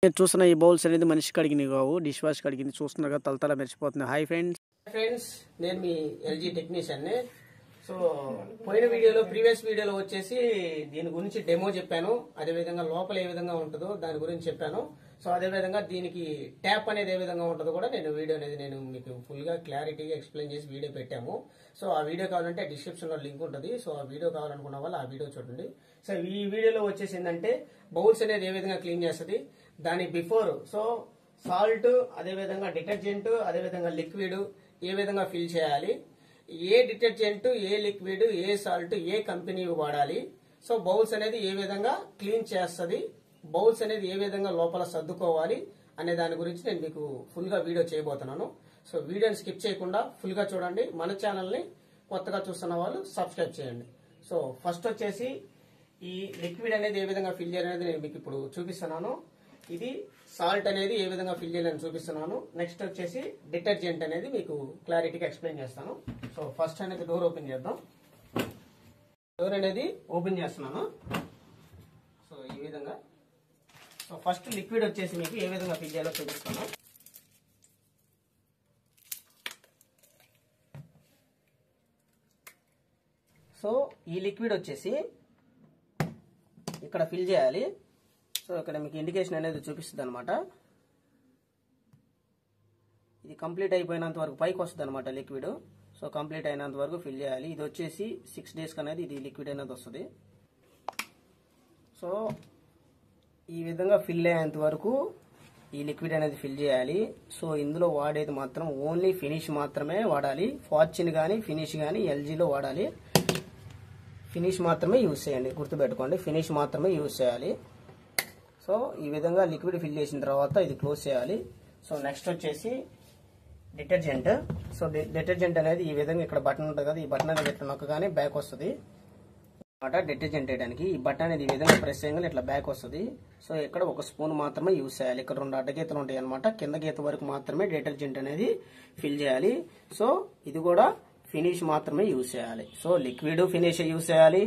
నేను చూస్తున్న ఈ బౌల్స్ అనేది మనిషి కడిగినవి కావు, డిష్ వాష్ కడిగింది. చూస్తున్నాగా తలతల మెరిచిపోతుంది. హాయ్ ఫ్రెండ్స్, నేను మీ ఎల్జీ టెక్నీషియన్ని. సో పోయిన వీడియోలో ప్రీవియస్ వీడియోలో వచ్చేసి దీని గురించి డెమో చెప్పాను. అదేవిధంగా లోపల ఏ విధంగా ఉంటుందో దాని గురించి చెప్పాను. సో అదేవిధంగా దీనికి ట్యాప్ అనేది ఏ విధంగా ఉంటుందో కూడా వీడియో అనేది నేను మీకు ఫుల్ గా క్లారిటీగా ఎక్స్ప్లెయిన్ చేసి వీడియో పెట్టాము. సో ఆ వీడియో కావాలంటే డిస్క్రిప్షన్ లో లింక్ ఉంటుంది. సో ఆ వీడియో కావాలనుకున్న వాళ్ళు ఆ వీడియో చూడండి. సో ఈ వీడియోలో వచ్చేసి ఏంటంటే బౌల్స్ అనేది ఏ విధంగా క్లీన్ చేస్తుంది, దాని బిఫోర్ సో సాల్ట్, అదేవిధంగా డిటర్జెంట్, అదేవిధంగా లిక్విడ్ ఏ విధంగా ఫిల్ చేయాలి, ఏ డిటర్జెంట్, ఏ లిక్విడ్, ఏ సాల్ట్, ఏ కంపెనీ వాడాలి, సో బౌల్స్ అనేది ఏ విధంగా క్లీన్ చేస్తుంది, బౌల్స్ అనేది ఏ విధంగా లోపల సర్దుకోవాలి అనే దాని గురించి నేను మీకు ఫుల్ గా వీడియో చేయబోతున్నాను. సో వీడియోని స్కిప్ చేయకుండా ఫుల్ గా చూడండి. మన ఛానల్ ని కొత్తగా చూస్తున్న వాళ్ళు సబ్స్క్రైబ్ చేయండి. సో ఫస్ట్ వచ్చేసి ఈ లిక్విడ్ అనేది ఏ విధంగా ఫిల్ చేయాలనేది నేను మీకు ఇప్పుడు చూపిస్తున్నాను. ఇది సాల్ట్ అనేది ఏ విధంగా ఫిల్ చేయాలని చూపిస్తున్నాను. నెక్స్ట్ వచ్చేసి డిటర్జెంట్ అనేది మీకు క్లారిటీగా ఎక్స్ప్లెయిన్ చేస్తాను. సో ఫస్ట్ అనేది డోర్ ఓపెన్ చేద్దాం. డోర్ అనేది ఓపెన్ చేస్తున్నాను. సో ఈ విధంగా. సో ఫస్ట్ లిక్విడ్ వచ్చేసి మీకు ఏ విధంగా ఫిల్ చేయాలో చూపిస్తాను. సో ఈ లిక్విడ్ వచ్చేసి ఇక్కడ ఫిల్ చేయాలి. సో ఇక్కడ మీకు ఇండికేషన్ అనేది చూపిస్తుంది అనమాట. ఇది కంప్లీట్ అయిపోయినంత వరకు పైకి వస్తుంది అనమాట లిక్విడ్. సో కంప్లీట్ అయినంత వరకు ఫిల్ చేయాలి. ఇది వచ్చేసి 6 days అనేది ఇది లిక్విడ్ అనేది వస్తుంది. సో ఈ విధంగా ఫిల్ అయ్యేంత వరకు ఈ లిక్విడ్ అనేది ఫిల్ చేయాలి. సో ఇందులో వాడేది మాత్రం ఓన్లీ ఫినిష్ మాత్రమే వాడాలి. ఫార్చ్యూన్ కానీ ఫినిష్ కానీ ఎల్జీలో వాడాలి. ఫినిష్ మాత్రమే యూజ్ చేయండి, గుర్తుపెట్టుకోండి. ఫినిష్ మాత్రమే యూజ్ చేయాలి. సో ఈ విధంగా లిక్విడ్ ఫిల్ చేసిన తర్వాత ఇది క్లోజ్ చేయాలి. సో నెక్స్ట్ వచ్చేసి డిటర్జెంట్. సో డిటర్జెంట్ అనేది ఈ విధంగా ఇక్కడ బటన్ ఉంటుంది కదా, ఈ బటన్ అనేది ఇట్లా నొక్కగానే బ్యాక్ వస్తుంది అనమాట. డిటర్జెంట్ వేయడానికి ఈ బటన్ అనేది ఈ విధంగా ప్రెస్ చేయగానే ఇట్లా బ్యాక్ వస్తుంది. సో ఇక్కడ 1 స్పూన్ మాత్రమే యూజ్ చేయాలి. ఇక్కడ 2 అడ్డగీతలు ఉంటాయి అనమాట. కింద గీత వరకు మాత్రమే డిటర్జెంట్ అనేది ఫిల్ చేయాలి. సో ఇది కూడా ఫినిష్ మాత్రమే యూజ్ చేయాలి. సో లిక్విడ్ ఫినిష్ యూజ్ చేయాలి,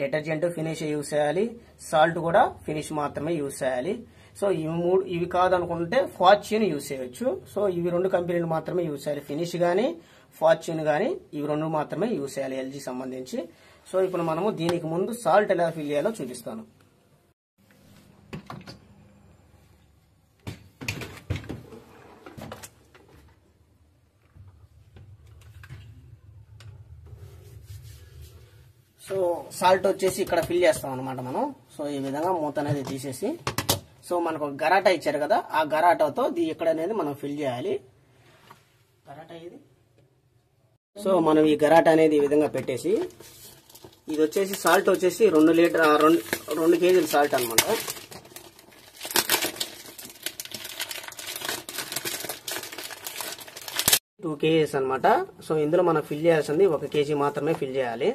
డిటర్జెంట్ ఫినిష్ యూజ్ చేయాలి, సాల్ట్ కూడా ఫినిష్ మాత్రమే యూజ్ చేయాలి. సో ఇవి కాదనుకుంటే ఫార్చ్యూన్ యూజ్ చేయొచ్చు. సో ఇవి 2 కంపెనీలు మాత్రమే యూజ్ చేయాలి. ఫినిష్ గానీ ఫార్చ్యూన్ గానీ ఇవి 2 మాత్రమే యూజ్ చేయాలి ఎల్జీ సంబంధించి. సో ఇప్పుడు మనము దీనికి ముందు సాల్ట్ ఎలా ఫిల్ చేయాలో చూపిస్తాను. సో సాల్ట్ వచ్చేసి ఇక్కడ ఫిల్ చేస్తాం అనమాట మనం. సో ఈ విధంగా మూత అనేది తీసేసి, సో మనకు గరాటా ఇచ్చారు కదా, ఆ గరాటాతో ఇక్కడ అనేది మనం ఫిల్ చేయాలి. గరాటా ఇది. సో మనం ఈ గరాటా అనేది ఈ విధంగా పెట్టేసి, ఇది వచ్చేసి సాల్ట్ వచ్చేసి 2 కేజీల సాల్ట్ అనమాట. టూ కేజీస్ అనమాట. సో ఇందులో మనం ఫిల్ చేయాల్సింది 1 కేజీ మాత్రమే ఫిల్ చేయాలి.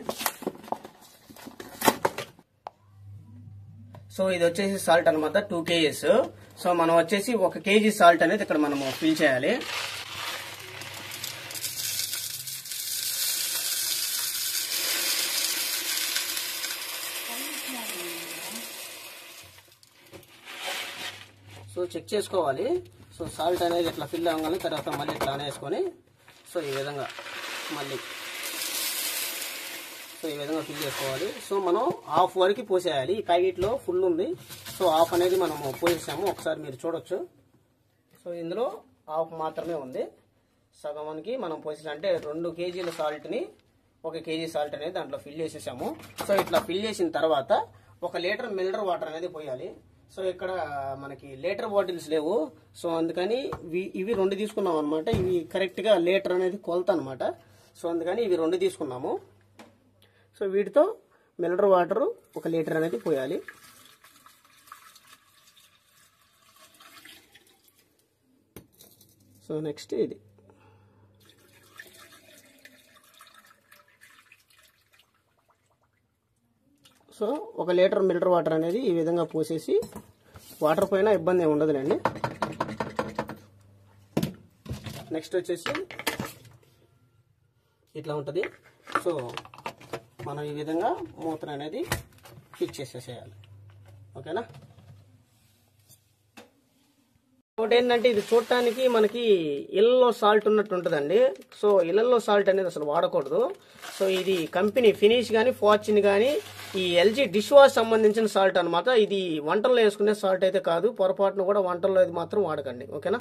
సో ఇది వచ్చేసి సాల్ట్ అనమాట 2 కేజీస్. సో మనం వచ్చేసి 1 కేజీ సాల్ట్ అనేది ఇక్కడ మనము ఫిల్ చేయాలి. సో చెక్ చేసుకోవాలి. సో సాల్ట్ అనేది ఇట్లా ఫిల్ అవ్వగానే తర్వాత మళ్ళీ ఇట్లా వేసుకొని సో ఈ విధంగా మళ్ళీ సో ఈ విధంగా ఫిల్ చేసుకోవాలి. సో మనం హాఫ్ వరకు పోసేయాలి. ఈ ప్యాకెట్లో ఫుల్ ఉంది. సో హాఫ్ అనేది మనము పోసేసాము, ఒకసారి మీరు చూడొచ్చు. సో ఇందులో హాఫ్ మాత్రమే ఉంది. సగంకి మనం పోసేసాం అంటే 2 కేజీల సాల్ట్ని 1 కేజీ సాల్ట్ అనేది దాంట్లో ఫిల్ చేసేసాము. సో ఇట్లా ఫిల్ చేసిన తర్వాత 1 లీటర్ మినరల్ వాటర్ అనేది పోయాలి. సో ఇక్కడ మనకి లీటర్ బాటిల్స్ లేవు. సో అందుకని ఇవి 2 తీసుకున్నాం అనమాట. ఇవి కరెక్ట్గా లీటర్ అనేది కొలత అనమాట. సో అందుకని ఇవి 2 తీసుకున్నాము. సో వీటితో మినరల్ వాటర్ 1 లీటర్ అనేది పోయాలి. సో నెక్స్ట్ ఇది. సో 1 లీటర్ మినరల్ వాటర్ అనేది ఈ విధంగా పోసేసి, వాటర్ పోయినా ఇబ్బంది ఏమి ఉండదులేండి. నెక్స్ట్ వచ్చేసి ఇట్లా ఉంటుంది. సో మనం ఈ విధంగా మూతను అనేది ఫిక్స్ చేసేసేయాలి. ఓకేనా. ఒకటి ఏంటంటే ఇది చూడటానికి మనకి ఇళ్ళలో సాల్ట్ ఉన్నట్టు ఉంటుందండి. సో ఇళ్ళల్లో సాల్ట్ అనేది అసలు వాడకూడదు. సో ఇది కంపెనీ ఫినిష్ కానీ ఫార్చ్యూన్ కానీ ఈ ఎల్జీ డిష్ వాష్ సంబంధించిన సాల్ట్ అనమాట. ఇది వంటల్లో వేసుకునే సాల్ట్ అయితే కాదు. పొరపాటును కూడా వంటల్లో ఇది మాత్రం వాడకండి, ఓకేనా.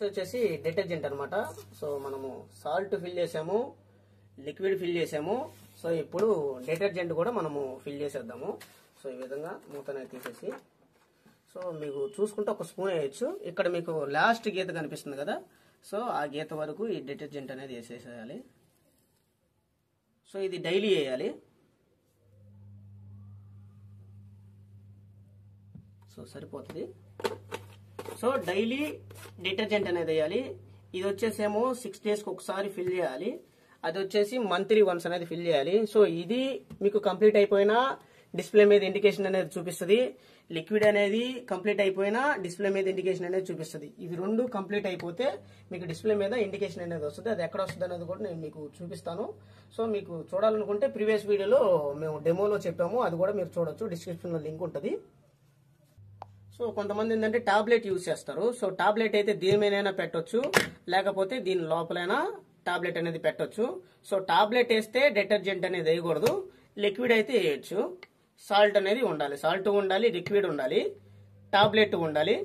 వచ్చేసి డిటర్జెంట్ అనమాట. సో మనము సాల్ట్ ఫిల్ చేసాము, లిక్విడ్ ఫిల్ చేసాము. సో ఇప్పుడు డిటర్జెంట్ కూడా మనము ఫిల్ చేసేద్దాము. సో ఈ విధంగా మూతనే తీసేసి, సో మీకు చూసుకుంటే ఒక స్పూన్ వేయచ్చు. ఇక్కడ మీకు లాస్ట్ గీత కనిపిస్తుంది కదా, సో ఆ గీత వరకు ఈ డిటర్జెంట్ అనేది వేసేసేయాలి. సో ఇది డైలీ వేయాలి. సో సరిపోతుంది. సో డైలీ డిటర్జెంట్ అనేది వేయాలి. ఇది వచ్చేసేమో 6 daysకి ఒకసారి ఫిల్ చేయాలి. అది వచ్చేసి మంత్లీ వన్స్ అనేది ఫిల్ చేయాలి. సో ఇది మీకు కంప్లీట్ అయిపోయినా డిస్ప్లే మీద ఇండికేషన్ అనేది చూపిస్తుంది. లిక్విడ్ అనేది కంప్లీట్ అయిపోయినా డిస్ప్లే మీద ఇండికేషన్ అనేది చూపిస్తుంది. ఇవి రెండు కంప్లీట్ అయిపోతే మీకు డిస్ప్లే మీద ఇండికేషన్ అనేది వస్తుంది. అది ఎక్కడ వస్తుంది అనేది కూడా నేను మీకు చూపిస్తాను. సో మీకు చూడాలనుకుంటే ప్రీవియస్ వీడియోలో మేము డెమోలో చెప్పాము, అది కూడా మీరు చూడొచ్చు. డిస్క్రిప్షన్లో లింక్ ఉంటుంది. సో కొంతమంది ఏంటంటే టాబ్లెట్ యూజ్ చేస్తారు. సో టాబ్లెట్ అయితే దీని మీదైనా పెట్టొచ్చు, లేకపోతే దీని లోపలైనా టాబ్లెట్ అనేది పెట్టొచ్చు. సో టాబ్లెట్ వేస్తే డిటర్జెంట్ అనేది వేయకూడదు, లిక్విడ్ అయితే వేయచ్చు. సాల్ట్ అనేది ఉండాలి, సాల్ట్ ఉండాలి, లిక్విడ్ ఉండాలి, టాబ్లెట్ ఉండాలి.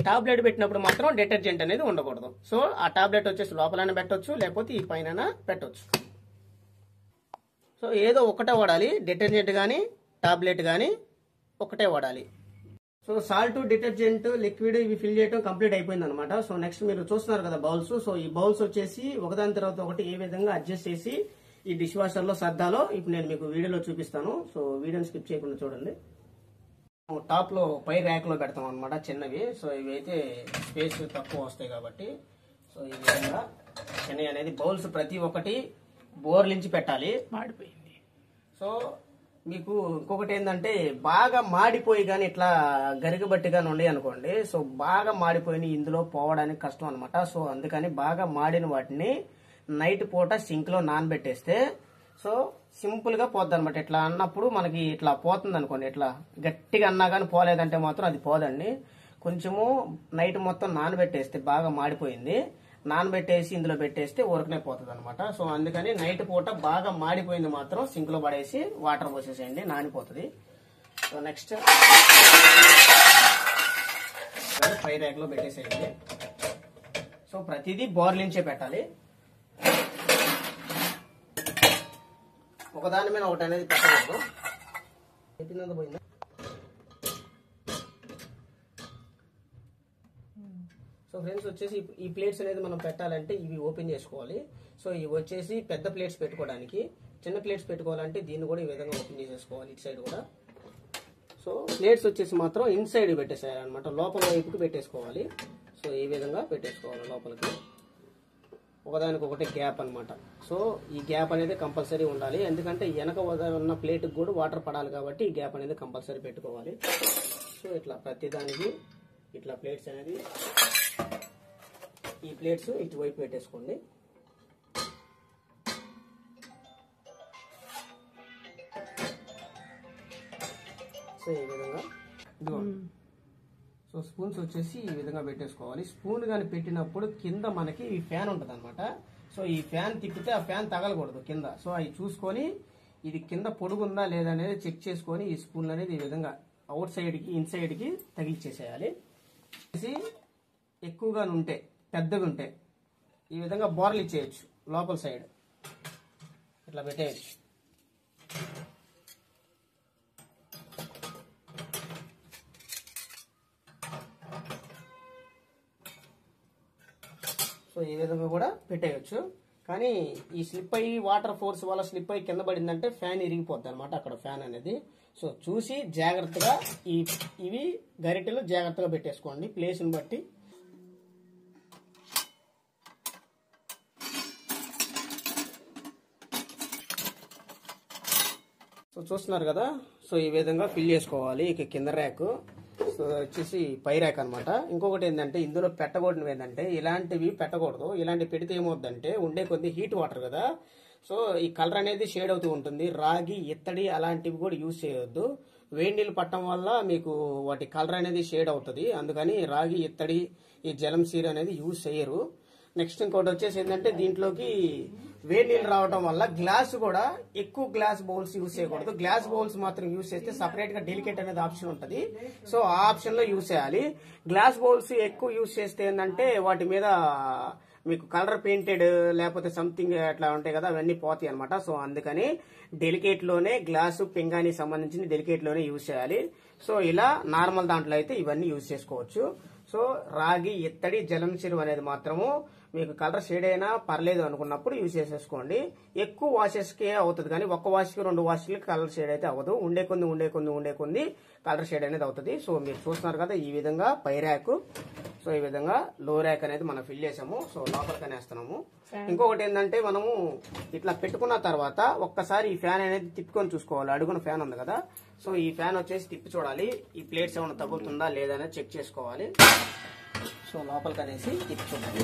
టాబ్లెట్ పెట్టినప్పుడు మాత్రం డిటర్జెంట్ అనేది ఉండకూడదు. సో ఆ టాబ్లెట్ వచ్చేసి లోపలైనా పెట్టొచ్చు, లేకపోతే ఈ పైన పెట్టొచ్చు. సో ఏదో ఒకటే వాడాలి, డిటర్జెంట్ కానీ టాబ్లెట్ కానీ ఒకటే వాడాలి. సో సాల్ట్, డిటర్జెంట్, లిక్విడ్ ఇవి ఫిల్ చేయడం కంప్లీట్ అయిపోయింది అనమాట. సో నెక్స్ట్ మీరు చూస్తున్నారు కదా బౌల్స్. సో ఈ బౌల్స్ వచ్చేసి ఒకదాని తర్వాత ఒకటి ఏ విధంగా అడ్జస్ట్ చేసి ఈ డిష్ వాషర్ లో సర్దాలో ఇప్పుడు నేను మీకు వీడియోలో చూపిస్తాను. సో వీడియోని స్కిప్ చేయకుండా చూడండి. టాప్ లో పై ర్యాక్ లో పెడతాం అనమాట చిన్నవి. సో ఇవి అయితే స్పేస్ తక్కువ వస్తాయి కాబట్టి సో ఈ విధంగా చిన్నవి అనేది బౌల్స్ ప్రతి ఒక్కటి బోర్లించి పెట్టాలి. మాడిపోయింది. సో మీకు ఇంకొకటి ఏంటంటే బాగా మాడిపోయి కానీ ఇట్లా గరిగబట్టి కానీ ఉండే అనుకోండి, సో బాగా మాడిపోయి ఇందులో పోవడానికి కష్టం అనమాట. సో అందుకని బాగా మాడిన వాటిని నైట్ పూట సింక్ లో నానబెట్టేస్తే సో సింపుల్ గా పోద్ది అనమాట. ఇట్లా అన్నప్పుడు మనకి ఇట్లా పోతుంది అనుకోండి, ఇట్లా గట్టిగా అన్నా కానీ పోలేదంటే మాత్రం అది పోదండి. కొంచెము నైట్ మొత్తం నానబెట్టేస్తే బాగా మాడిపోయింది, నానబెట్టేసి ఇందులో పెట్టేస్తే ఊరకనే పోతుంది అనమాట. సో అందుకని నైట్ పూట బాగా మాడిపోయింది మాత్రం సింక్ లో పడేసి వాటర్ పోసేసేయండి, నానిపోతుంది. సో నెక్స్ట్ పై ర్యాక్ లో పెట్టేసేయండి. సో ప్రతిదీ బోర్లించే పెట్టాలి, ఒకదాని మీద ఒకటి అనేది పెట్టకూడదు. చెప్పిందంతా పోయిందా? సో ఫ్రెండ్స్ వచ్చేసి ఈ ప్లేట్స్ అనేది మనం పెట్టాలంటే ఇవి ఓపెన్ చేసుకోవాలి. సో ఇవి వచ్చేసి పెద్ద ప్లేట్స్ పెట్టుకోవడానికి, చిన్న ప్లేట్స్ పెట్టుకోవాలంటే దీన్ని కూడా ఈ విధంగా ఓపెన్ చేసేసుకోవాలి ఇటు సైడ్ కూడా. సో ప్లేట్స్ వచ్చేసి మాత్రం ఇన్ సైడ్ పెట్టేసేయాలన్నమాట, లోపల వైపుకి పెట్టేసుకోవాలి. సో ఈ విధంగా పెట్టేసుకోవాలి లోపలికి, ఒకదానికొకటి గ్యాప్ అనమాట. సో ఈ గ్యాప్ అనేది కంపల్సరీ ఉండాలి, ఎందుకంటే వెనక ఉన్న ప్లేట్కి కూడా వాటర్ పడాలి కాబట్టి ఈ గ్యాప్ అనేది కంపల్సరీ పెట్టుకోవాలి. సో ఇట్లా ప్రతిదానికి ఇట్లా ప్లేట్స్ అనేది ఈ ప్లేట్స్ ఇటువైపు పెట్టేసుకోండి. సో ఈ విధంగా సో స్పూన్స్ వచ్చేసి ఈ విధంగా పెట్టేసుకోవాలి. స్పూన్ కానీ పెట్టినప్పుడు కింద మనకి ఈ ఫ్యాన్ ఉంటుంది అనమాట. సో ఈ ఫ్యాన్ తిప్పితే ఆ ఫ్యాన్ తగలకూడదు కింద. సో అవి చూసుకొని ఇది కింద పొడుగుందా లేదా అనేది చెక్ చేసుకొని ఈ స్పూన్ అనేది ఈ విధంగా అవుట్ సైడ్కి ఇన్ సైడ్కి తగిలిచ్చేసేయాలి. ఎక్కువగా ఉంటే పెద్దగా ఉంటే ఈ విధంగా బోర్లు ఇచ్చేయచ్చు, లోపల సైడ్ ఇట్లా పెట్టేయచ్చు. సో ఈ విధంగా కూడా పెట్టేయచ్చు. కానీ ఈ స్లిప్ అయ్యి వాటర్ ఫోర్స్ వల్ల స్లిప్ అయ్యి కింద పడిందంటే ఫ్యాన్ ఇరిగిపోద్ది అనమాట అక్కడ ఫ్యాన్ అనేది. సో చూసి జాగ్రత్తగా ఇవి గరిటెలు జాగ్రత్తగా పెట్టేసుకోండి ప్లేస్ని బట్టి. సో చూస్తున్నారు కదా, సో ఈ విధంగా ఫిల్ చేసుకోవాలి. ఇక కింద ర్యాక్ సో వచ్చేసి పై ర్యాక్ అనమాట. ఇంకొకటి ఏంటంటే ఇందులో పెట్టకూడదు ఏంటంటే ఇలాంటివి పెట్టకూడదు. ఇలాంటివి పెడితే ఏమవుద్దంటే ఉండే కొద్ది హీట్ వాటర్ కదా, సో ఈ కలర్ అనేది షేడ్ అవుతూ ఉంటుంది. రాగి, ఇత్తడి అలాంటివి కూడా యూజ్ చేయొద్దు. వేడి నీళ్ళు పట్టడం వల్ల మీకు వాటి కలర్ అనేది షేడ్ అవుతుంది. అందుకని రాగి, ఇత్తడి, ఈ జలం సీర అనేది యూజ్ చేయరు. నెక్స్ట్ ఇంకోటి వచ్చేసి ఏంటంటే దీంట్లోకి వేడి నీళ్ళు రావడం వల్ల గ్లాస్ కూడా ఎక్కువ గ్లాస్ బౌల్స్ యూజ్ చేయకూడదు. గ్లాస్ బౌల్స్ మాత్రం యూజ్ చేస్తే సపరేట్ గా డెలికేట్ అనేది ఆప్షన్ ఉంటుంది. సో ఆ ఆప్షన్ లో యూజ్ చేయాలి. గ్లాస్ బౌల్స్ ఎక్కువ యూజ్ చేస్తే ఏంటంటే వాటి మీద మీకు కలర్ పెయింటెడ్ లేకపోతే సంథింగ్ అట్లా ఉంటాయి కదా, అవన్నీ పోతాయి అనమాట. సో అందుకని డెలికేట్ లోనే గ్లాసు, పింగాణి సంబంధించిన డెలికేట్ లోనే యూజ్ చేయాలి. సో ఇలా నార్మల్ దాంట్లో అయితే ఇవన్నీ యూజ్ చేసుకోవచ్చు. సో రాగి, ఇత్తడి, జలం చెరువు అనేది మాత్రము మీకు కలర్ షేడ్ అయినా పర్లేదు అనుకున్నప్పుడు యూజ్ చేసేసుకోండి. ఎక్కువ వాషెస్ కే అవుతుంది కానీ ఒక్క వాష్ కి 2 వాష్ కి కలర్ షేడ్ అయితే అవ్వదు. ఉండే కొన్ని కలర్ షేడ్ అనేది అవుతుంది. సో మీరు చూస్తున్నారు కదా ఈ విధంగా పై ర్యాక్, సో ఈ విధంగా లో ర్యాక్ అనేది మనం ఫిల్ చేసాము. సో లోపలికి అనేస్తున్నాము. ఇంకొకటి ఏంటంటే మనము ఇట్లా పెట్టుకున్న తర్వాత ఒక్కసారి ఈ ఫ్యాన్ అనేది తిప్పుకొని చూసుకోవాలి. అడుగున ఫ్యాన్ ఉంది కదా, సో ఈ ఫ్యాన్ వచ్చేసి తిప్పి చూడాలి. ఈ ప్లేట్స్ ఏమైనా తగులుతుందా లేదా అనేది చెక్ చేసుకోవాలి. సో లోపలికి అనేసి తిప్పి చూడాలి.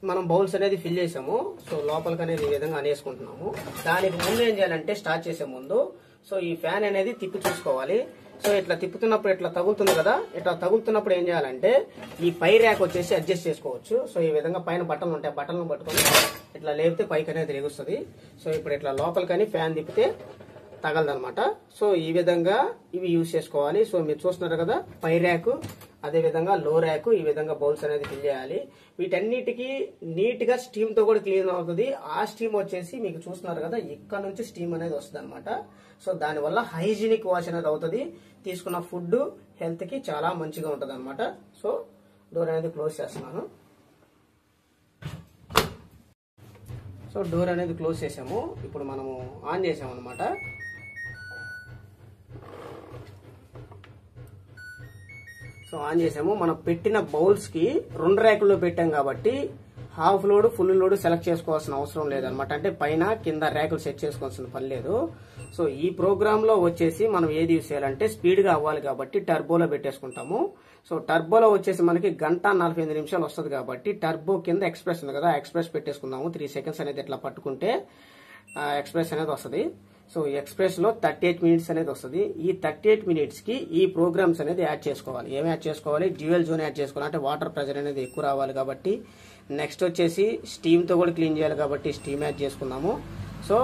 మనం బౌల్స్ అనేది ఫిల్ చేసాము. సో లోపలికి అనేది ఈ విధంగా అనేసుకుంటున్నాము. దానికి ముందు ఏం చేయాలంటే స్టార్ట్ చేసే ముందు సో ఈ ఫ్యాన్ అనేది తిప్పి చూసుకోవాలి. సో ఇట్లా తిప్పుతున్నప్పుడు ఇట్లా తగులుతుంది కదా, ఇట్లా తగులుతున్నప్పుడు ఏం చేయాలంటే ఈ పై ర్యాక్ వచ్చేసి అడ్జస్ట్ చేసుకోవచ్చు. సో ఈ విధంగా పైన బట్టలు ఉంటాయి, బట్టలను పట్టుకొని ఇట్లా లేపితే పైకి అనేది ఎగుస్తుంది. సో ఇప్పుడు ఇట్లా లోపలికని ఫ్యాన్ తిప్పితే తగలదనమాట. సో ఈ విధంగా ఇవి యూజ్ చేసుకోవాలి. సో మీరు చూస్తున్నారు కదా పై ర్యాక్, అదే విధంగా లో ర్యాక్, ఈ విధంగా బౌల్స్ అనేది ఫిల్ చేయాలి. వీటన్నిటికీ నీట్ గా స్టీమ్ తో కూడా క్లీన్ అవుతుంది. ఆ స్టీమ్ వచ్చేసి మీకు చూస్తున్నారు కదా ఇక్కడ నుంచి స్టీమ్ అనేది వస్తుంది అనమాట. సో దానివల్ల హైజీనిక్ వాష్ అనేది అవుతుంది. తీసుకున్న ఫుడ్ హెల్త్ కి చాలా మంచిగా ఉంటుంది అనమాట. సో డోర్ అనేది క్లోజ్ చేస్తున్నాను. సో డోర్ అనేది క్లోజ్ చేసాము. ఇప్పుడు మనము ఆన్ చేసాము అనమాట. సో ఆన్ చేసాము. మనం పెట్టిన బౌల్స్ కి 2 ర్యాకుల్లో పెట్టాం కాబట్టి half load, full load select చేసుకోవాల్సిన అవసరం లేదనమాట. అంటే పైన కింద ర్యాకులు సెట్ చేసుకోవాల్సిన పని లేదు. సో ఈ ప్రోగ్రామ్ లో వచ్చేసి మనం ఏది యూజ్ చేయాలంటే స్పీడ్ గా అవ్వాలి కాబట్టి టర్బోలో పెట్టేసుకుంటాము. సో టర్బోలో వచ్చేసి మనకి 1:45 వస్తుంది కాబట్టి టర్బో కింద ఎక్స్ప్రెస్ ఉంది కదా, ఎక్స్ప్రెస్ పెట్టేసుకుందాము. 3 సెకండ్స్ అనేది ఇట్లా పట్టుకుంటే ఎక్స్ప్రెస్ అనేది వస్తుంది. సో ఎక్స్ప్రెస్ లో 38 మినిట్స్ అనేది వస్తుంది. ఈ 38 మినిట్స్ కి ఈ ప్రోగ్రామ్స్ అనేది యాడ్ చేసుకోవాలి. ఏమి యాడ్ చేసుకోవాలి? డ్యూయల్ జోన్ యాడ్ చేసుకోవాలి. అంటే వాటర్ ప్రెషర్ అనేది ఎక్కువ రావాలి కాబట్టి. నెక్స్ట్ వచ్చేసి స్టీమ్ తో కూడా క్లీన్ చేయాలి కాబట్టి స్టీమ్ యాడ్ చేసుకున్నాము. సో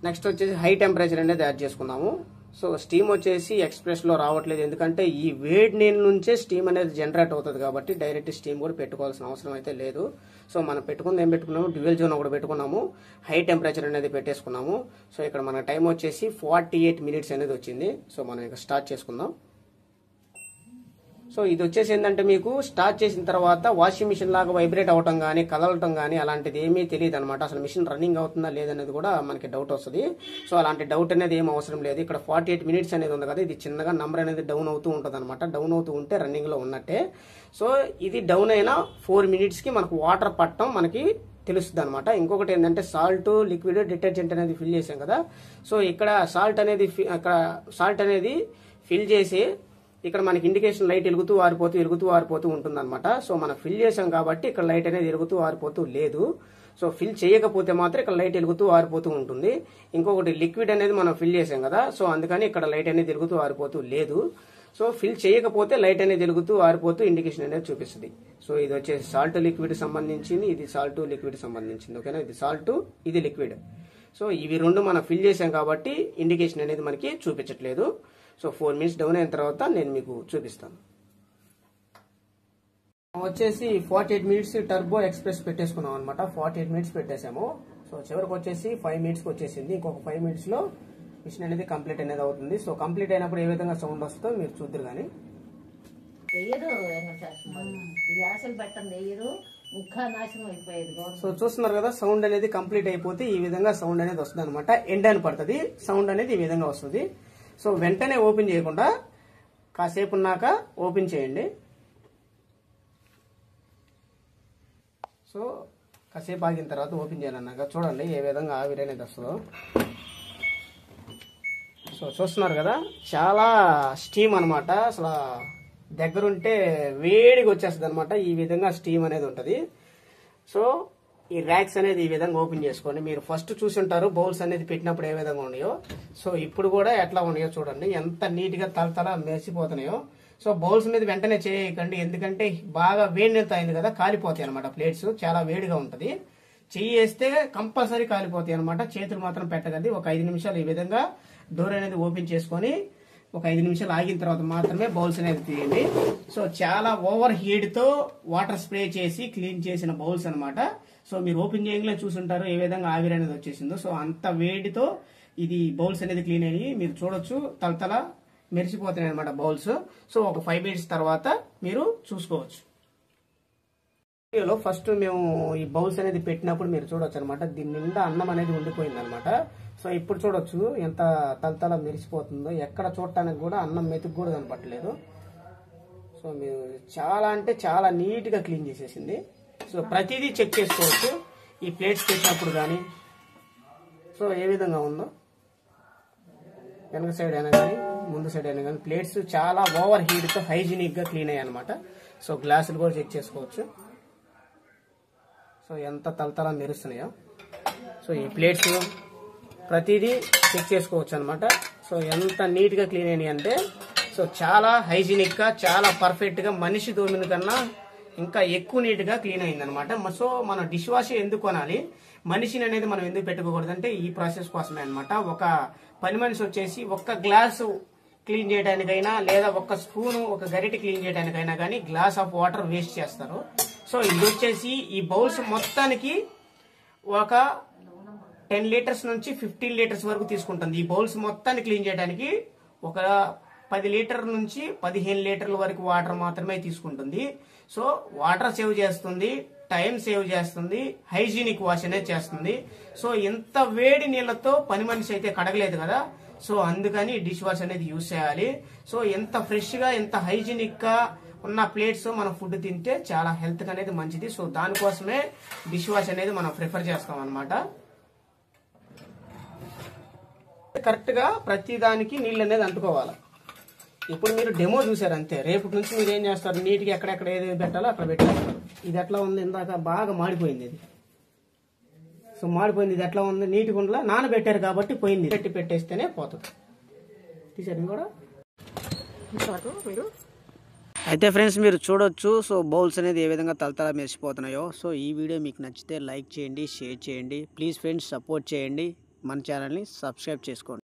నెక్స్ట్ వచ్చేసి హై టెంపరేచర్ అనేది యాడ్ చేసుకున్నాము. సో స్టీమ్ వచ్చేసి ఎక్స్ప్రెస్ లో రావట్లేదు, ఎందుకంటే ఈ వేడి నీళ్ళ నుంచే స్టీమ్ అనేది జనరేట్ అవుతుంది కాబట్టి డైరెక్ట్ స్టీమ్ కూడా పెట్టుకోవాల్సిన అవసరం అయితే లేదు. సో మనం పెట్టుకుంది ఏం పెట్టుకున్నాము? డ్యూయల్ జోన్ ఒకటి పెట్టుకున్నాము, హై టెంపరేచర్ అనేది పెట్టేసుకున్నాము. సో ఇక్కడ మన టైం వచ్చేసి 48 మినిట్స్ అనేది వచ్చింది. సో మనం ఇక స్టార్ట్ చేసుకుందాం. సో ఇది వచ్చేసి ఏంటంటే మీకు స్టార్ట్ చేసిన తర్వాత వాషింగ్ మిషన్ లాగా వైబ్రేట్ అవటం కానీ కదలటం కానీ అలాంటిది ఏమీ తెలియదు అనమాట. అసలు మిషన్ రన్నింగ్ అవుతుందా లేదనేది కూడా మనకి డౌట్ వస్తుంది. సో అలాంటి డౌట్ అనేది ఏం అవసరం లేదు. ఇక్కడ 48 మినిట్స్ అనేది ఉంది కదా, ఇది చిన్నగా నంబర్ అనేది డౌన్ అవుతూ ఉంటుంది అనమాట. డౌన్ అవుతూ ఉంటే రన్నింగ్ లో ఉన్నట్టే. సో ఇది డౌన్ అయినా 4 మినిట్స్ కి మనకు వాటర్ పట్టడం మనకి తెలుస్తుంది అనమాట. ఇంకొకటి ఏంటంటే సాల్ట్, లిక్విడ్, డిటర్జెంట్ అనేది ఫిల్ చేసాం కదా. సో ఇక్కడ సాల్ట్ అనేది ఫిల్ చేసి ఇక్కడ మనకి ఇండికేషన్ లైట్ వెలుగుతూ ఆరిపోతూ ఉంటుంది అనమాట. సో మనం ఫిల్ చేసాం కాబట్టి ఇక్కడ లైట్ అనేది వెలుగుతూ ఆరిపోతూ లేదు. సో ఫిల్ చేయకపోతే మాత్రం ఇక్కడ లైట్ వెలుగుతూ ఆరిపోతూ ఉంటుంది. ఇంకొకటి లిక్విడ్ అనేది మనం ఫిల్ చేసాం కదా, సో అందుకని ఇక్కడ లైట్ అనేది వెలుగుతూ ఆరిపోతూ లేదు. సో ఫిల్ చేయకపోతే లైట్ అనేది వెలుగుతూ ఆరిపోతూ ఇండికేషన్ అనేది చూపిస్తుంది. సో ఇది వచ్చేసి సాల్ట్ లిక్విడ్ సంబంధించింది, ఇది సాల్ట్ లిక్విడ్ సంబంధించింది. ఓకేనా, ఇది సాల్ట్, ఇది లిక్విడ్. సో ఇవి రెండు మనం ఫిల్ చేసాం కాబట్టి ఇండికేషన్ అనేది మనకి చూపించట్లేదు. సో 4 మినిట్స్ డౌన్ అయిన తర్వాత నేను మీకు చూపిస్తాను. వచ్చేసి 48 మినిట్స్ టర్బో ఎక్స్ప్రెస్ పెట్టేసుకున్నాం అనమాట. 48 మినిట్స్ పెట్టేసాము. సో చివరికి వచ్చేసి 5 మినిట్స్ వచ్చేసింది. ఇంకొక 5 మినిట్స్ లో మిషన్ అనేది కంప్లీట్ అనేది అవుతుంది. సో కంప్లీట్ అయినప్పుడు ఏ విధంగా సౌండ్ వస్తుందో మీరు చూద్దరు కానీ. సో చూస్తున్నారు కదా, సౌండ్ అనేది కంప్లీట్ అయిపోతే ఈ విధంగా సౌండ్ అనేది వస్తుంది అనమాట. ఎండ్ అని పడుతుంది, సౌండ్ అనేది ఈ విధంగా వస్తుంది. సో వెంటనే ఓపెన్ చేయకుండా కాసేపు ఉన్నాక ఓపెన్ చేయండి. సో కాసేపు ఆగిన తర్వాత ఓపెన్ చేయాలన్నాక చూడండి ఏ విధంగా ఆవిరి అనేది వస్తుందో. సో చూస్తున్నారు కదా, చాలా స్టీమ్ అనమాట. అసలు దగ్గరుంటే వేడిగా వచ్చేస్తుంది అనమాట. ఈ విధంగా స్టీమ్ అనేది ఉంటుంది. సో ఈ ర్యాక్స్ అనేది ఈ విధంగా ఓపెన్ చేసుకొని మీరు ఫస్ట్ చూసుంటారు బౌల్స్ అనేది పెట్టినప్పుడు ఏ విధంగా ఉన్నాయో. సో ఇప్పుడు కూడా ఎట్లా ఉన్నాయో చూడండి, ఎంత నీట్ గా తలతల మెరిసిపోతున్నాయో. సో బౌల్స్ మీద వెంటనే చేయకండి, ఎందుకంటే బాగా వేడి అయింది కదా, కాలిపోతాయి అనమాట. ప్లేట్స్ చాలా వేడిగా ఉంటది, చెయ్యి వేస్తే కంపల్సరీ కాలిపోతాయి అనమాట. చేతులు మాత్రం పెట్టకండి. ఒక 5 నిమిషాలు ఈ విధంగా డోర్ అనేది ఓపెన్ చేసుకొని ఒక 5 నిమిషాలు ఆగిన తర్వాత మాత్రమే బౌల్స్ అనేది తీయండి. సో చాలా ఓవర్ హీట్ తో వాటర్ స్ప్రే చేసి క్లీన్ చేసిన బౌల్స్ అనమాట. సో మీరు ఓపెన్ చేయగానే చూసుంటారు ఏ విధంగా ఆవిరి అనేది వచ్చేసిందో. సో అంత వేడితో ఇది బౌల్స్ అనేది క్లీన్ అయ్యి మీరు చూడొచ్చు, తలతల మెరిసిపోతున్నాయి అనమాట బౌల్స్. సో ఒక 5 మినిట్స్ తర్వాత మీరు చూసుకోవచ్చు. వీడియోలో ఫస్ట్ మేము ఈ బౌల్స్ అనేది పెట్టినప్పుడు మీరు చూడొచ్చు అనమాట, దీని నిండా అన్నం అనేది ఉండిపోయింది అనమాట. సో ఇప్పుడు చూడొచ్చు ఎంత తలతల మెరిసిపోతుందో, ఎక్కడ చూడటానికి కూడా అన్నం మెతుకు కూడా కనపట్టలేదు. సో మీరు చాలా అంటే చాలా నీట్ గా క్లీన్ చేసేసింది. సో ప్రతిదీ చెక్ చేసుకోవచ్చు ఈ ప్లేట్స్ పెట్టినప్పుడు కానీ. సో ఏ విధంగా ఉందో వెనక సైడ్ అయినా కానీ ముందు సైడ్ అయినా కానీ ప్లేట్స్ చాలా ఓవర్ హీట్ తో హైజీనిక్ గా క్లీన్ అయ్యాయి అనమాట. సో గ్లాసులు కూడా చెక్ చేసుకోవచ్చు. సో ఎంత తలతల మెరుస్తున్నాయో. సో ఈ ప్లేట్స్ ప్రతిదీ చెక్ చేసుకోవచ్చు అనమాట. సో ఎంత నీట్ గా క్లీన్ అయినాయి అంటే, సో చాలా హైజీనిక్ గా చాలా పర్ఫెక్ట్ గా మనిషి దోమిన కన్నా ఇంకా ఎక్కువ నీట్ గా క్లీన్ అయింది అనమాట. సో మన డిష్ వాష్ ఎందుకు కొనాలి, మనిషిని అనేది మనం ఎందుకు పెట్టుకోకూడదు అంటే ఈ ప్రాసెస్ కోసమే అనమాట. ఒక పని మనిషి వచ్చేసి ఒక్క గ్లాసు క్లీన్ చేయడానికైనా లేదా ఒక్క స్పూను ఒక గరిటె క్లీన్ చేయడానికైనా కానీ గ్లాస్ ఆఫ్ వాటర్ వేస్ట్ చేస్తారు. సో ఇది వచ్చేసి ఈ బౌల్స్ మొత్తానికి ఒక 10 లీటర్స్ నుంచి 15 లీటర్స్ వరకు తీసుకుంటుంది. ఈ బౌల్స్ మొత్తాన్ని క్లీన్ చేయడానికి ఒక 10 లీటర్ నుంచి 15 లీటర్ల వరకు వాటర్ మాత్రమే తీసుకుంటుంది. సో వాటర్ సేవ్ చేస్తుంది, టైం సేవ్ చేస్తుంది, హైజీనిక్ వాష్ అనేది చేస్తుంది. సో ఇంత వేడి నీళ్లతో పని మనిషి అయితే కడగలేదు కదా, సో అందుకని డిష్ వాష్ అనేది యూజ్ చేయాలి. సో ఎంత ఫ్రెష్ గా ఎంత హైజీనిక్ గా ఉన్న ప్లేట్స్ మనం ఫుడ్ తింటే చాలా హెల్త్ అనేది మంచిది. సో దానికోసమే డిష్ వాష్ అనేది మనం ప్రిఫర్ చేస్తాం అనమాట. కరెక్ట్ గా ప్రతి దానికి నీళ్ళు అనేది అంటుకోవాలి. ఇప్పుడు మీరు డెమో చూసారు అంతే, రేపటి నుంచి మీరు ఏం చేస్తారు, నీట్ గా ఎక్కడెక్కడ ఏది పెట్టాలో అక్కడ పెట్టేస్తారు. ఇది ఎట్లా ఉంది, ఇందాక బాగా మాడిపోయింది ఇది. సో మాడిపోయింది, ఇది ఎట్లా ఉంది, నీట్గా ఉండలా, నానబెట్టారు కాబట్టి పోయింది. పెట్టేస్తేనే పోతుంది. తీసారు కూడా మీరు. అయితే ఫ్రెండ్స్ మీరు చూడొచ్చు, సో బౌల్స్ అనేది ఏ విధంగా తలతల మెరిసిపోతున్నాయో. సో ఈ వీడియో మీకు నచ్చితే లైక్ చేయండి, షేర్ చేయండి. ప్లీజ్ ఫ్రెండ్స్ సపోర్ట్ చేయండి, మన ఛానల్ని సబ్స్క్రైబ్ చేసుకోండి.